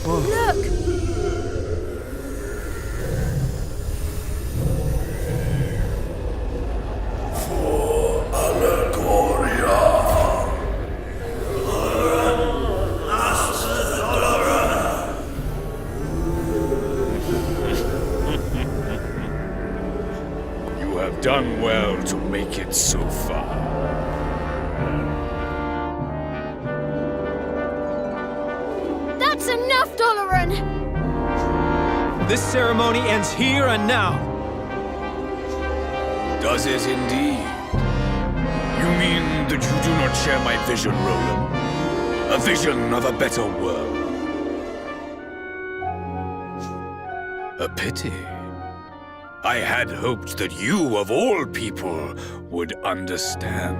Look! You have done well to make it so far. That's enough, Doloran! This ceremony ends here and now. Does it indeed? You mean that you do not share my vision, Roland? A vision of a better world? A pity. I had hoped that you, of all people, would understand.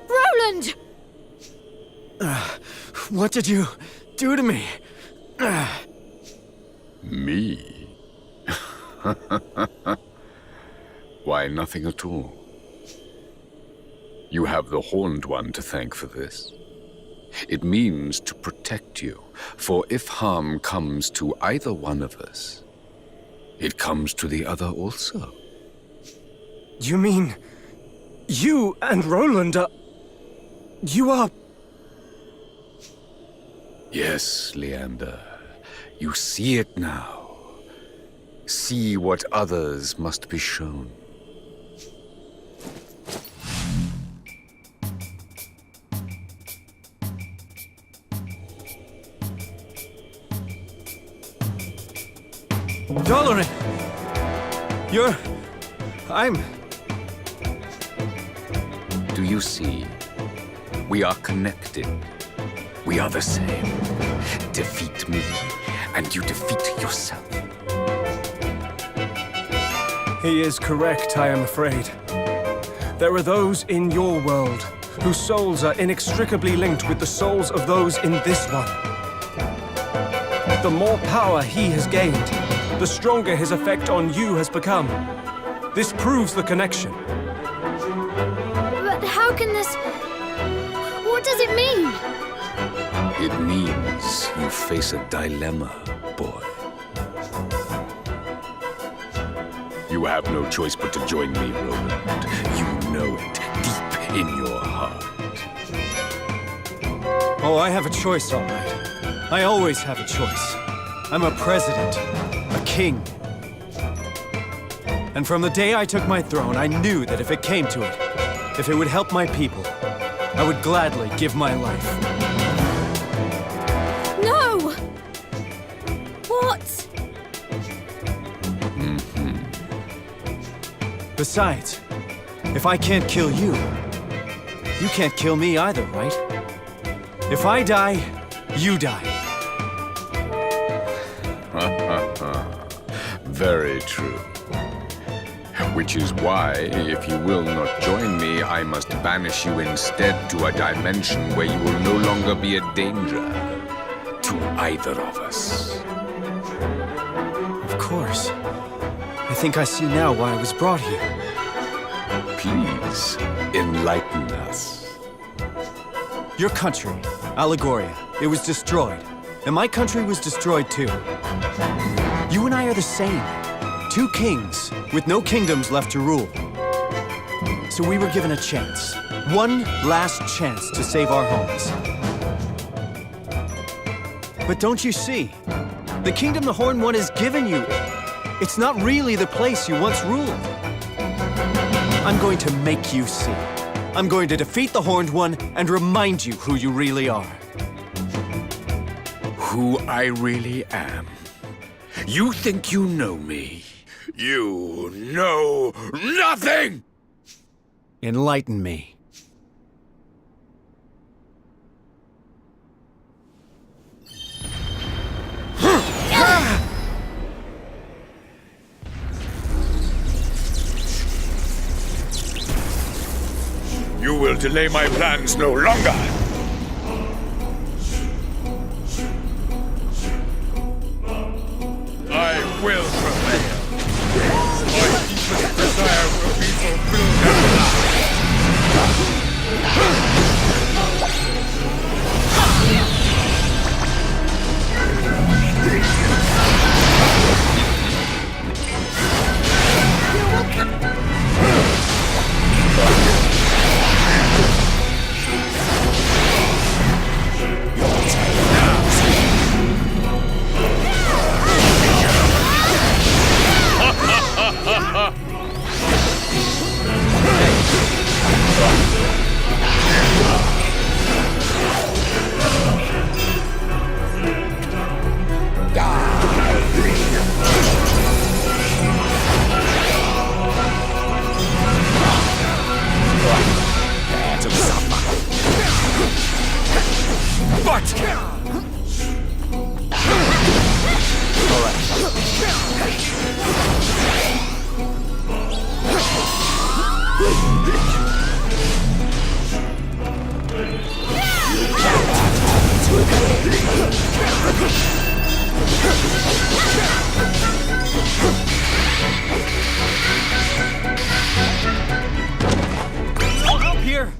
Roland! What did you do to me? Me? Why, nothing at all. You have the Horned One to thank for this. It means to protect you, for if harm comes to either one of us, it comes to the other also. You mean... you and Roland are... you are... Yes, Leander. You see it now. See what others must be shown. Doloran! You're... I'm... Do you see? We are connected. We are the same. Defeat me, and you defeat yourself. He is correct, I am afraid. There are those in your world whose souls are inextricably linked with the souls of those in this one. The more power he has gained, the stronger his effect on you has become. This proves the connection. But how can this... what does it mean? It means you face a dilemma, boy. You have no choice but to join me, Roland. You know it, deep in your heart. Oh, I have a choice, all right. I always have a choice. I'm a president, a king. And from the day I took my throne, I knew that if it came to it, if it would help my people, I would gladly give my life. No! What? Besides, if I can't kill you, you can't kill me either, right? If I die, you die. Very true. Which is why, if you will not join me, I must banish you instead to a dimension where you will no longer be a danger to either of us. Of course. I think I see now why I was brought here. Please, enlighten us. Your country, Allegoria, it was destroyed. And my country was destroyed too. You and I are the same. Two kings, with no kingdoms left to rule. So we were given a chance. One last chance to save our homes. But don't you see? The kingdom the Horned One has given you, it's not really the place you once ruled. I'm going to make you see. I'm going to defeat the Horned One and remind you who you really are. Who I really am. You think you know me? You know nothing! Enlighten me. You will delay my plans no longer! I will prevail. My deepest desire will be fulfilled at last. Up here!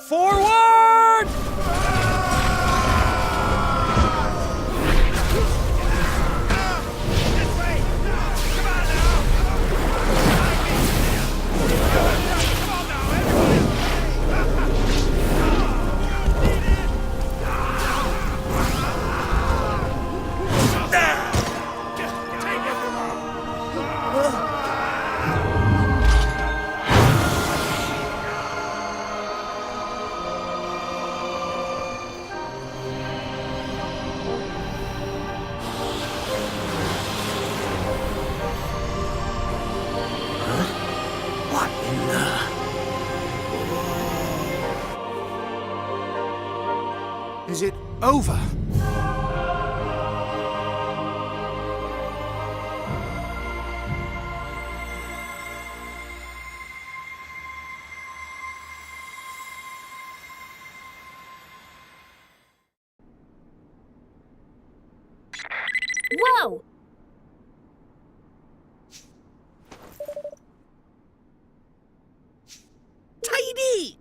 Forward! What in the... Is it over? Whoa! Tidy!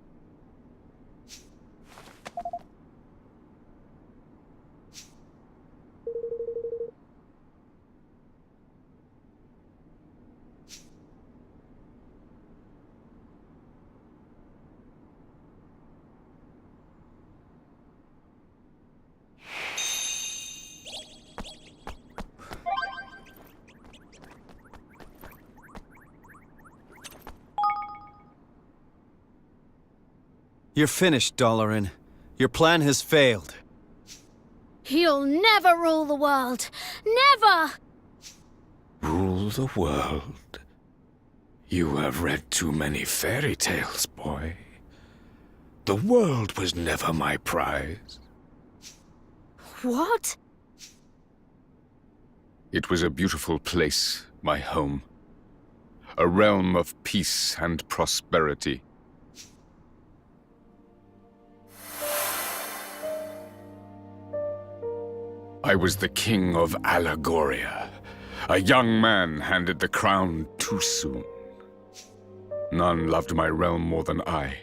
You're finished, Dalaran. Your plan has failed. He'll never rule the world. Never! Rule the world? You have read too many fairy tales, boy. The world was never my prize. What? It was a beautiful place, my home. A realm of peace and prosperity. I was the king of Allegoria. A young man handed the crown too soon. None loved my realm more than I,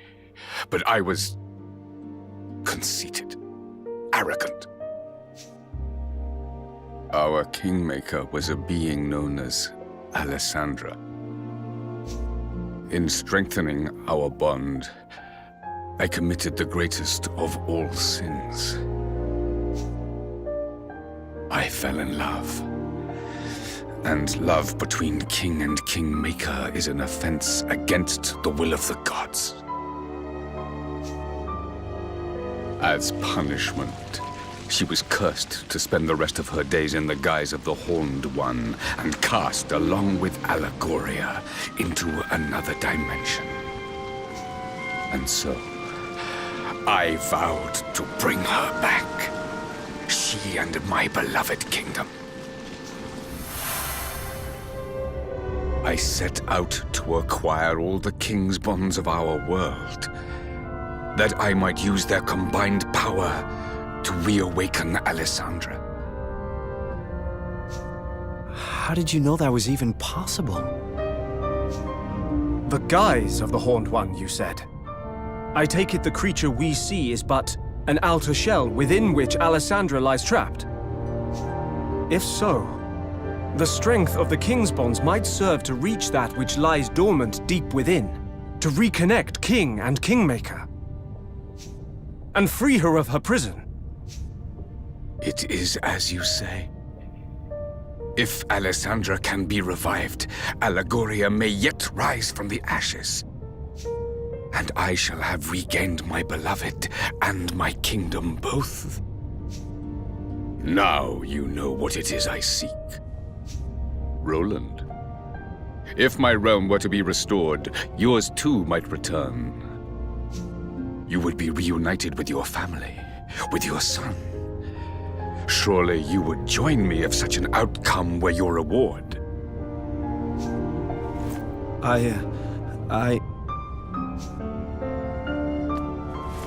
but I was conceited, arrogant. Our kingmaker was a being known as Alessandra. In strengthening our bond, I committed the greatest of all sins. I fell in love. And love between king and kingmaker is an offense against the will of the gods. As punishment, she was cursed to spend the rest of her days in the guise of the Horned One and cast along with Allegoria into another dimension. And so, I vowed to bring her back. She and my beloved kingdom. I set out to acquire all the king's bonds of our world, that I might use their combined power to reawaken Alessandra. How did you know that was even possible? The guise of the Horned One, you said. I take it the creature we see is but an outer shell within which Alessandra lies trapped. If so, the strength of the King's bonds might serve to reach that which lies dormant deep within, to reconnect King and Kingmaker. and free her of her prison. It is as you say. If Alessandra can be revived, Allegoria may yet rise from the ashes. And I shall have regained my beloved and my kingdom both. Now you know what it is I seek. Roland, if my realm were to be restored, yours too might return. You would be reunited with your family, with your son. Surely you would join me if such an outcome were your reward.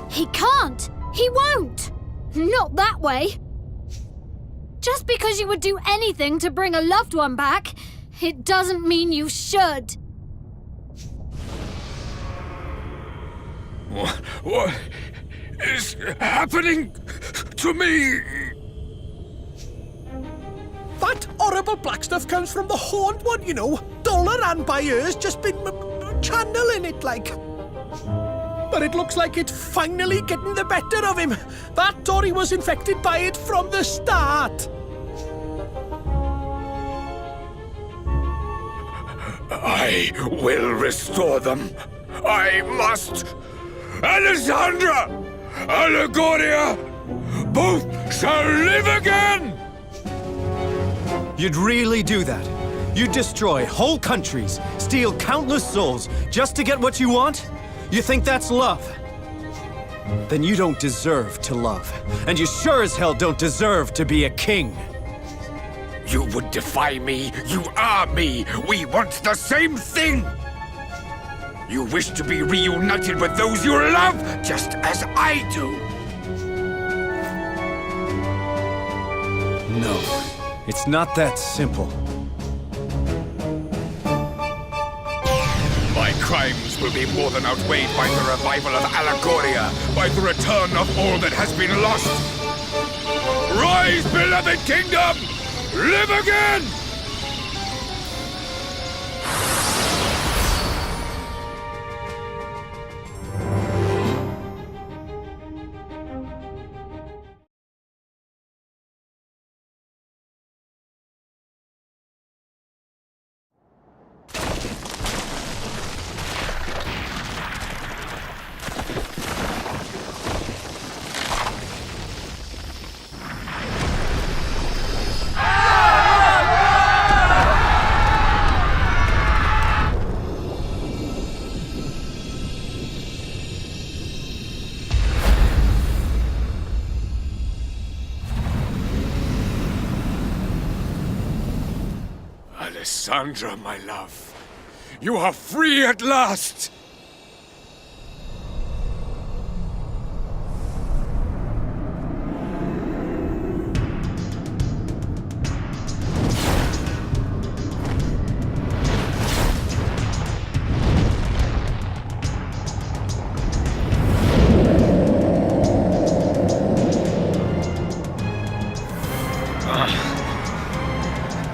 He can't! He won't! Not that way! Just because you would do anything to bring a loved one back, it doesn't mean you should. What is happening to me? That horrible black stuff comes from the horned one, you know. Dollar and by hers just been channeling it like. But it looks like it's finally getting the better of him. That Tory was infected by it from the start. I will restore them. I must. Alessandra! Allegoria! Both shall live again! You'd really do that? You'd destroy whole countries, steal countless souls, just to get what you want? You think that's love? Then you don't deserve to love. And you sure as hell don't deserve to be a king. You would defy me. You are me. We want the same thing. You wish to be reunited with those you love, just as I do. No, it's not that simple. My crimes will be more than outweighed by the revival of Allegoria, by the return of all that has been lost. Rise, beloved kingdom! Live again! Alessandra, my love, you are free at last!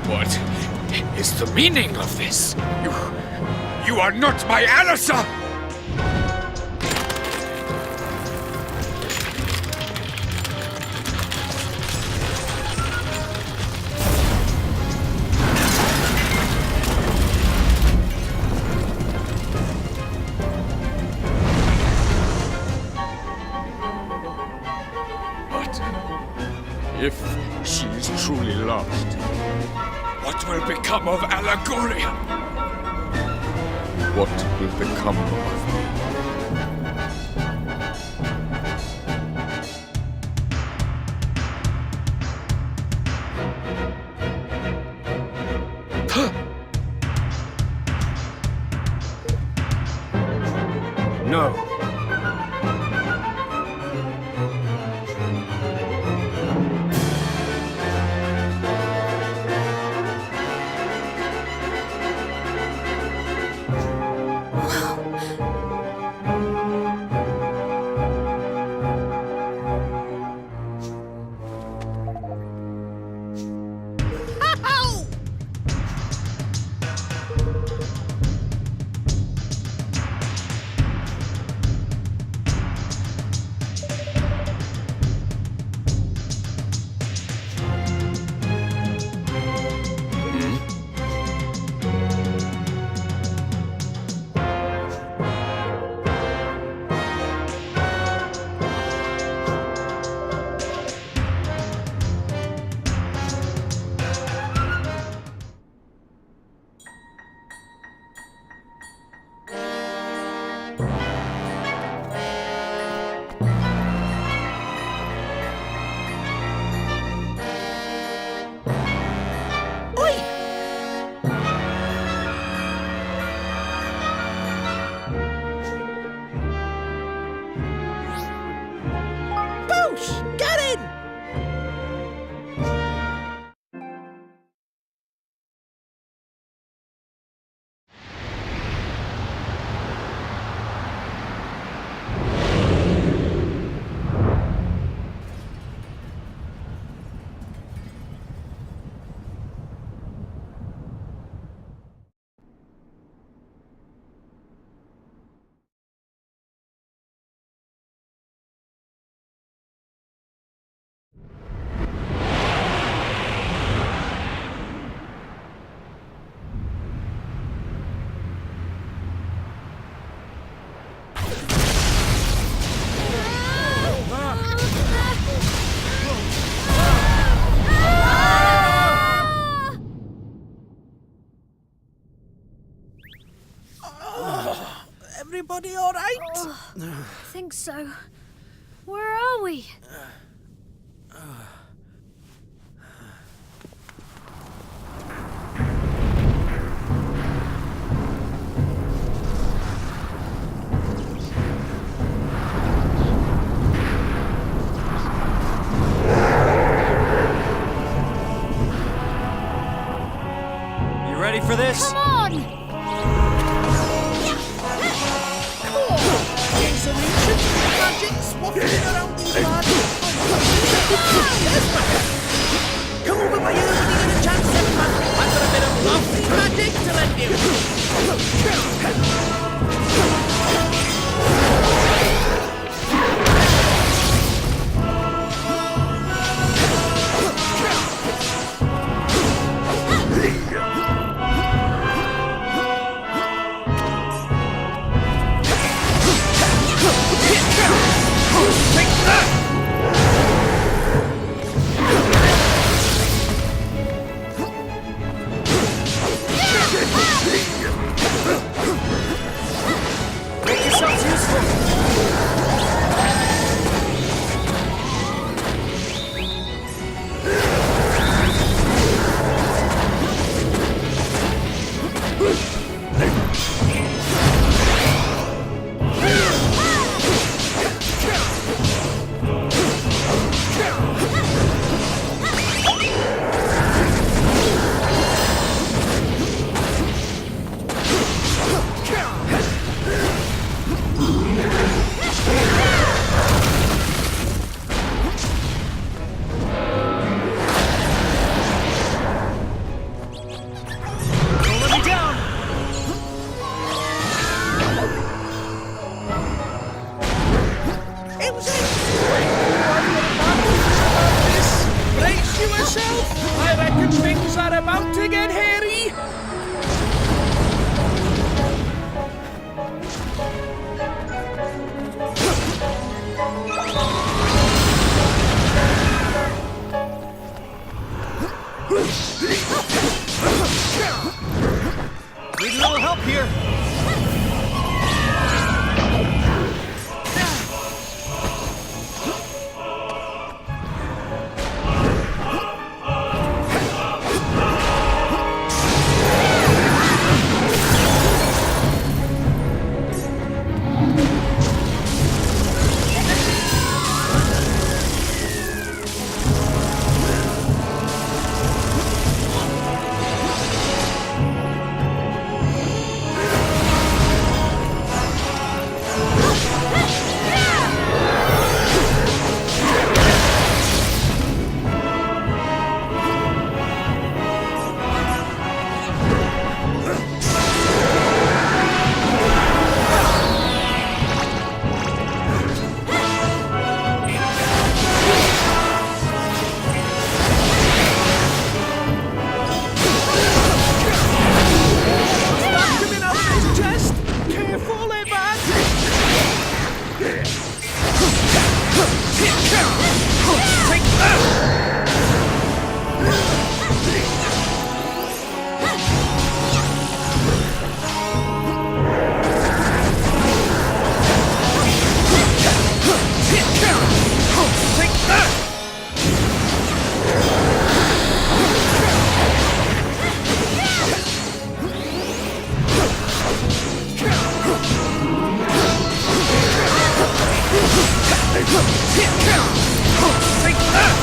What is the meaning of this? You are not my Alissa! But if she is truly lost, what will become of Allegoria? What will become of me? No. Everybody all right? I think so. Where are we? You ready for this? Come on! There's some ancient magic swapping around these lads. Come over my ear when you get a chance, everyone. I've got a bit of lovely magic to lend you. Make yourselves useful! Don't let me down! It was it. Brace yourself. I reckon things are about to get hairy. Need a little help here! Coming out of his chest. Careful, Evan. Take that! Take that! Take that!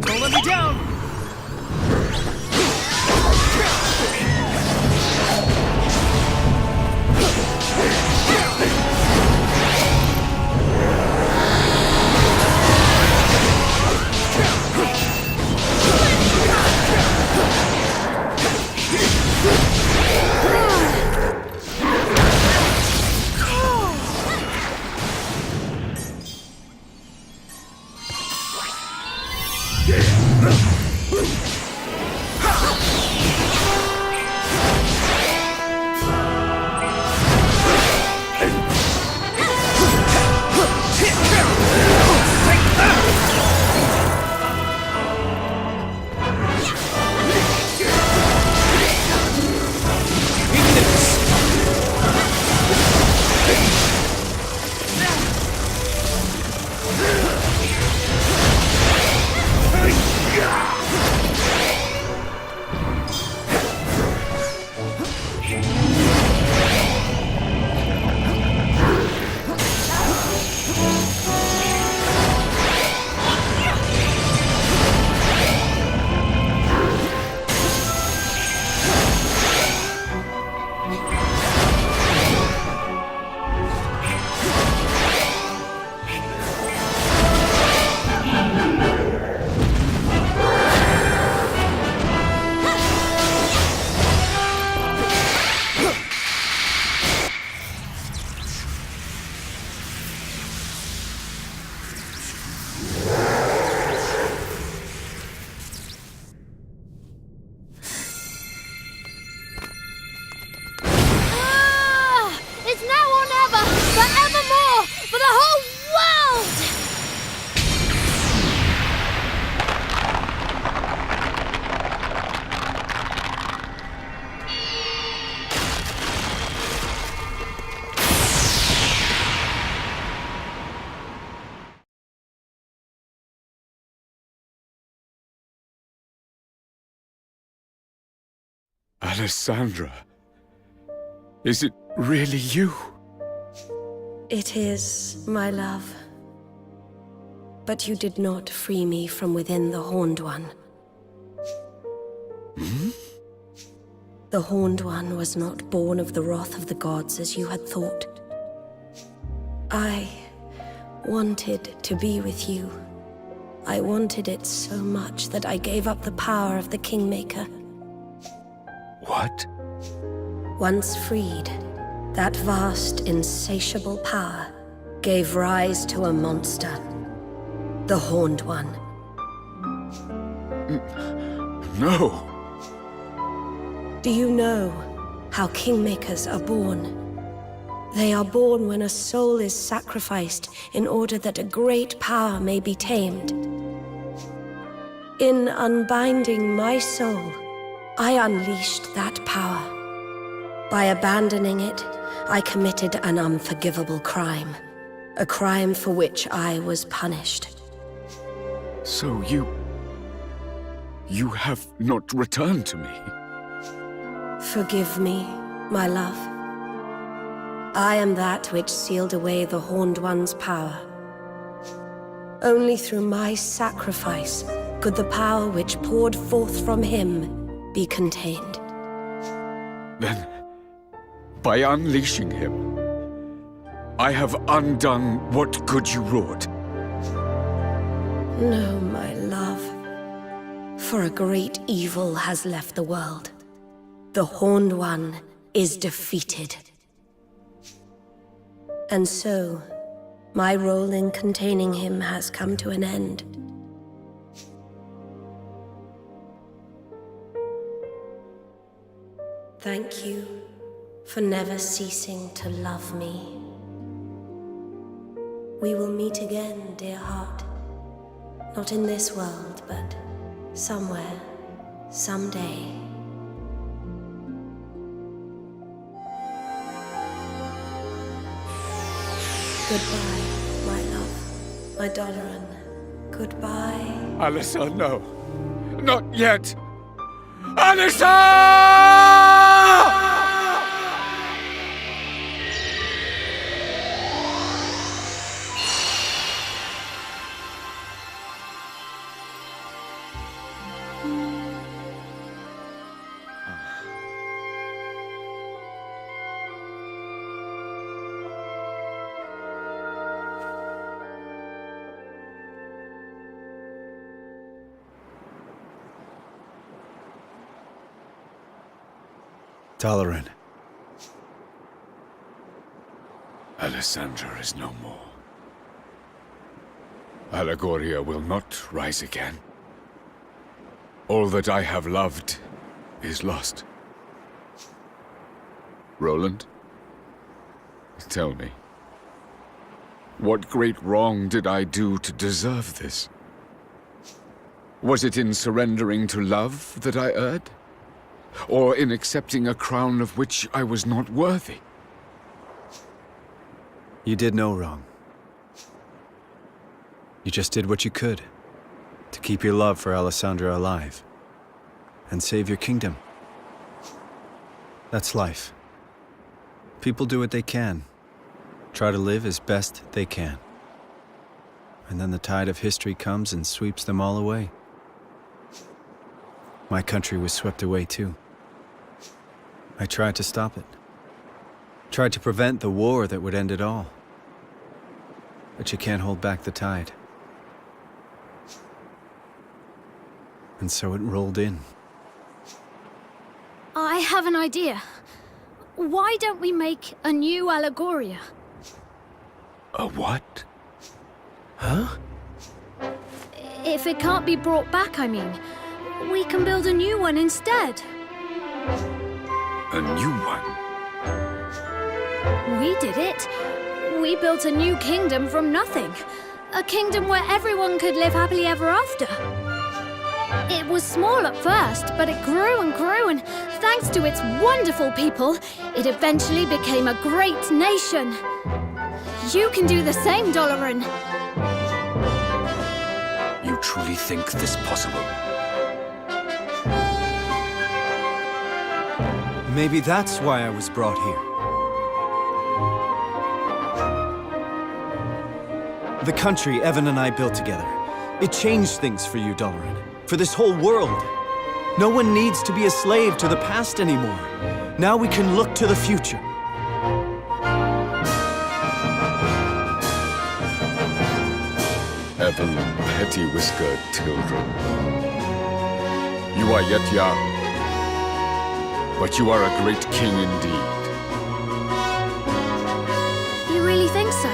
Don't let me down! It's now or never, forevermore, for the whole world! Alessandra, is it really you? It is, my love. But you did not free me from within the Horned One. Hmm? The Horned One was not born of the wrath of the gods as you had thought. I wanted to be with you. I wanted it so much that I gave up the power of the Kingmaker. What? Once freed, that vast, insatiable power gave rise to a monster. The Horned One. No. Do you know how Kingmakers are born? They are born when a soul is sacrificed in order that a great power may be tamed. In unbinding my soul, I unleashed that power. By abandoning it, I committed an unforgivable crime. A crime for which I was punished. So you have not returned to me? Forgive me, my love. I am that which sealed away the Horned One's power. Only through my sacrifice could the power which poured forth from him be contained. Then, by unleashing him, I have undone what good you wrought. No, my love. For a great evil has left the world. The Horned One is defeated. And so, my role in containing him has come to an end. Thank you for never ceasing to love me. We will meet again, dear heart. Not in this world, but somewhere, someday. Goodbye, my love, my Doloran. Goodbye. Alyssa, no. Not yet. Alyssa! Doloran. Alessandra is no more. Allegoria will not rise again. All that I have loved is lost. Roland, tell me, what great wrong did I do to deserve this? Was it in surrendering to love that I erred? Or in accepting a crown of which I was not worthy? You did no wrong. You just did what you could to keep your love for Alessandra alive and save your kingdom. That's life. People do what they can, try to live as best they can. And then the tide of history comes and sweeps them all away. My country was swept away too. I tried to stop it. Tried to prevent the war that would end it all. But you can't hold back the tide. And so it rolled in. I have an idea. Why don't we make a new Allegoria? A what? Huh? If it can't be brought back, I mean. We can build a new one instead. A new one? We did it. We built a new kingdom from nothing. A kingdom where everyone could live happily ever after. It was small at first, but it grew and grew, and thanks to its wonderful people, it eventually became a great nation. You can do the same, Doloran. You truly think this possible? Maybe that's why I was brought here. The country Evan and I built together, it changed things for you, Doloran. For this whole world. No one needs to be a slave to the past anymore. Now we can look to the future. Evan, petty-whiskered children. You are yet young, but you are a great king indeed. You really think so?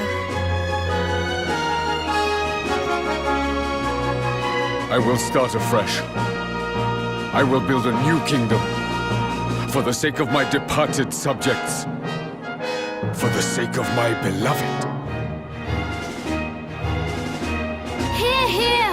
I will start afresh. I will build a new kingdom. For the sake of my departed subjects. For the sake of my beloved. Hear, hear!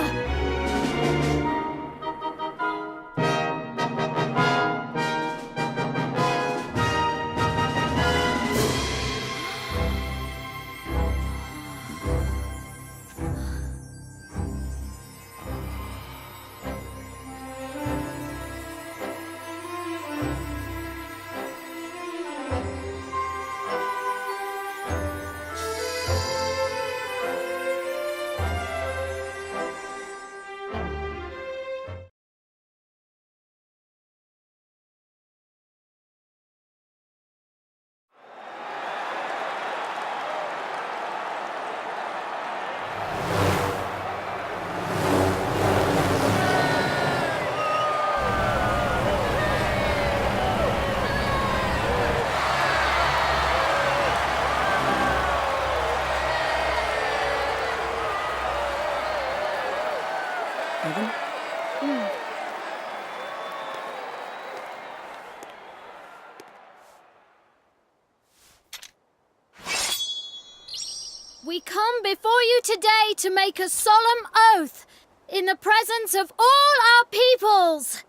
today to make a solemn oath in the presence of all our peoples.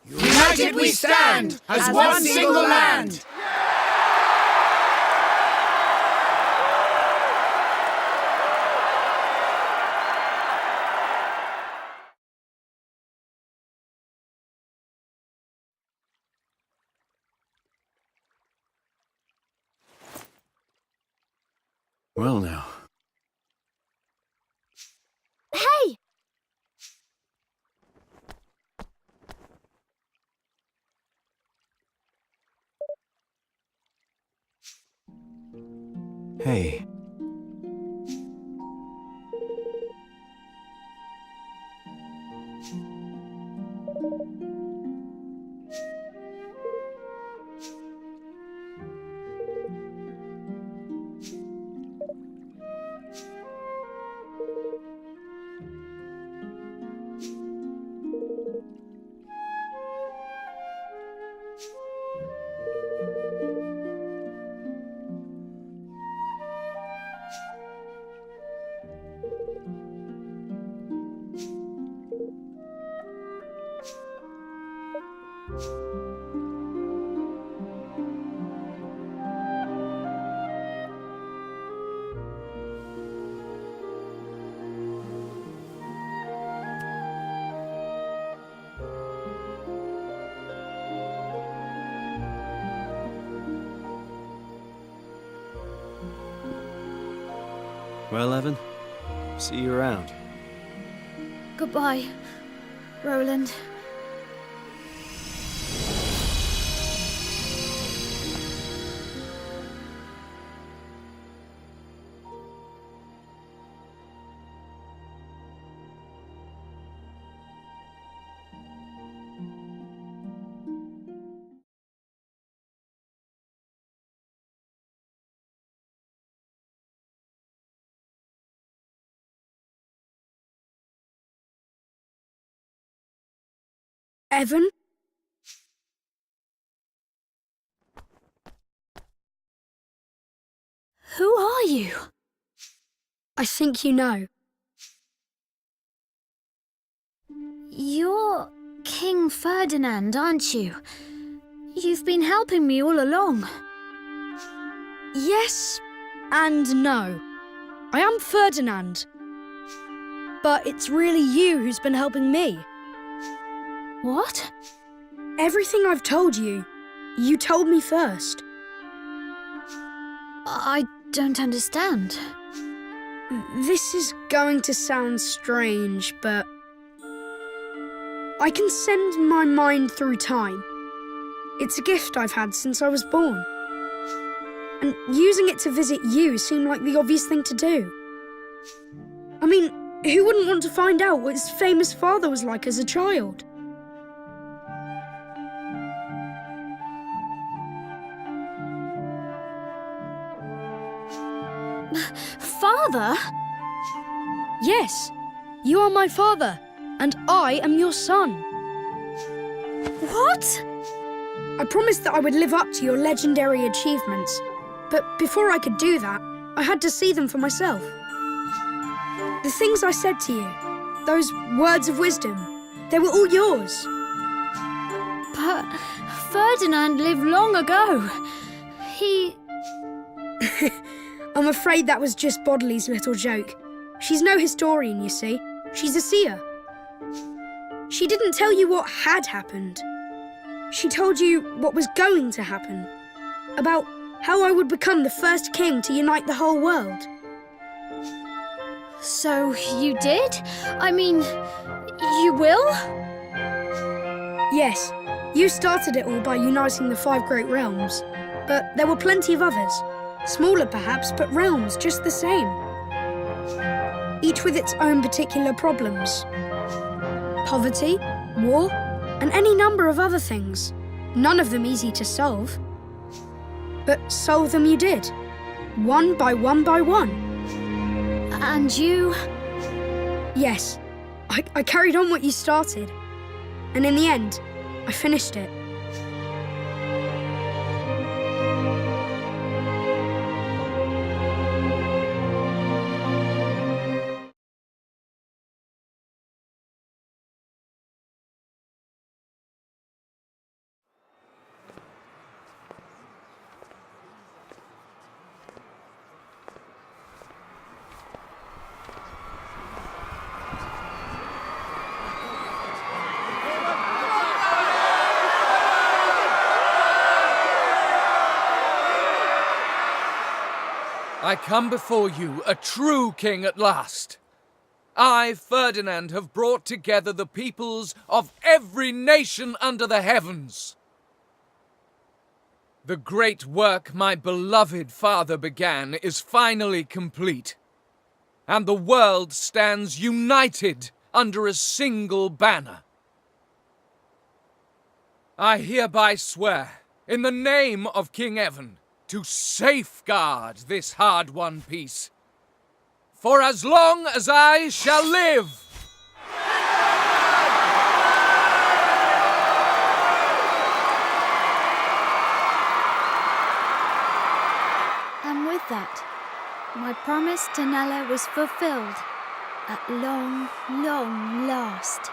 United we stand as one single land. Well now. Hey! Hey. Well, Evan, see you around. Goodbye, Roland. Evan? Who are you? I think you know. You're King Ferdinand, aren't you? You've been helping me all along. Yes and no. I am Ferdinand. But it's really you who's been helping me. What? Everything I've told you, you told me first. I don't understand. This is going to sound strange, but I can send my mind through time. It's a gift I've had since I was born. And using it to visit you seemed like the obvious thing to do. I mean, who wouldn't want to find out what his famous father was like as a child? Father? Yes, you are my father, and I am your son. What? I promised that I would live up to your legendary achievements, but before I could do that, I had to see them for myself. The things I said to you, those words of wisdom, they were all yours. But Ferdinand lived long ago. He... I'm afraid that was just Bodley's little joke. She's no historian, you see. She's a seer. She didn't tell you what had happened. She told you what was going to happen. About how I would become the first king to unite the whole world. So you did? I mean, you will? Yes, you started it all by uniting the 5 great realms. But there were plenty of others. Smaller perhaps, but realms just the same. Each with its own particular problems. Poverty, war, and any number of other things. None of them easy to solve. But solve them you did. One by one by one. And you? Yes, I carried on what you started. And in the end, I finished it. I come before you, a true king at last. I, Ferdinand, have brought together the peoples of every nation under the heavens. The great work my beloved father began is finally complete, and the world stands united under a single banner. I hereby swear, in the name of King Evan, to safeguard this hard-won peace, for as long as I shall live. And with that, my promise to Nella was fulfilled at long, long last.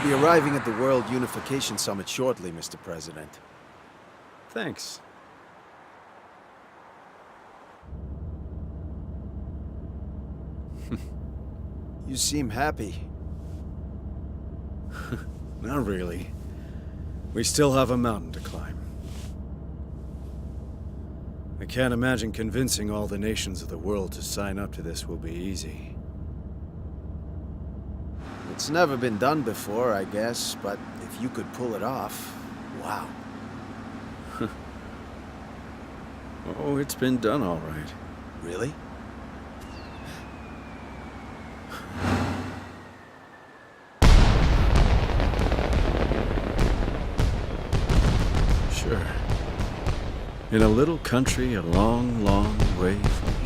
be arriving at the World Unification Summit shortly, Mr. President. Thanks. You seem happy. Not really. We still have a mountain to climb. I can't imagine convincing all the nations of the world to sign up to this will be easy. It's never been done before, I guess, but if you could pull it off, wow. Oh, it's been done all right. Really? Sure. In a little country a long, long way from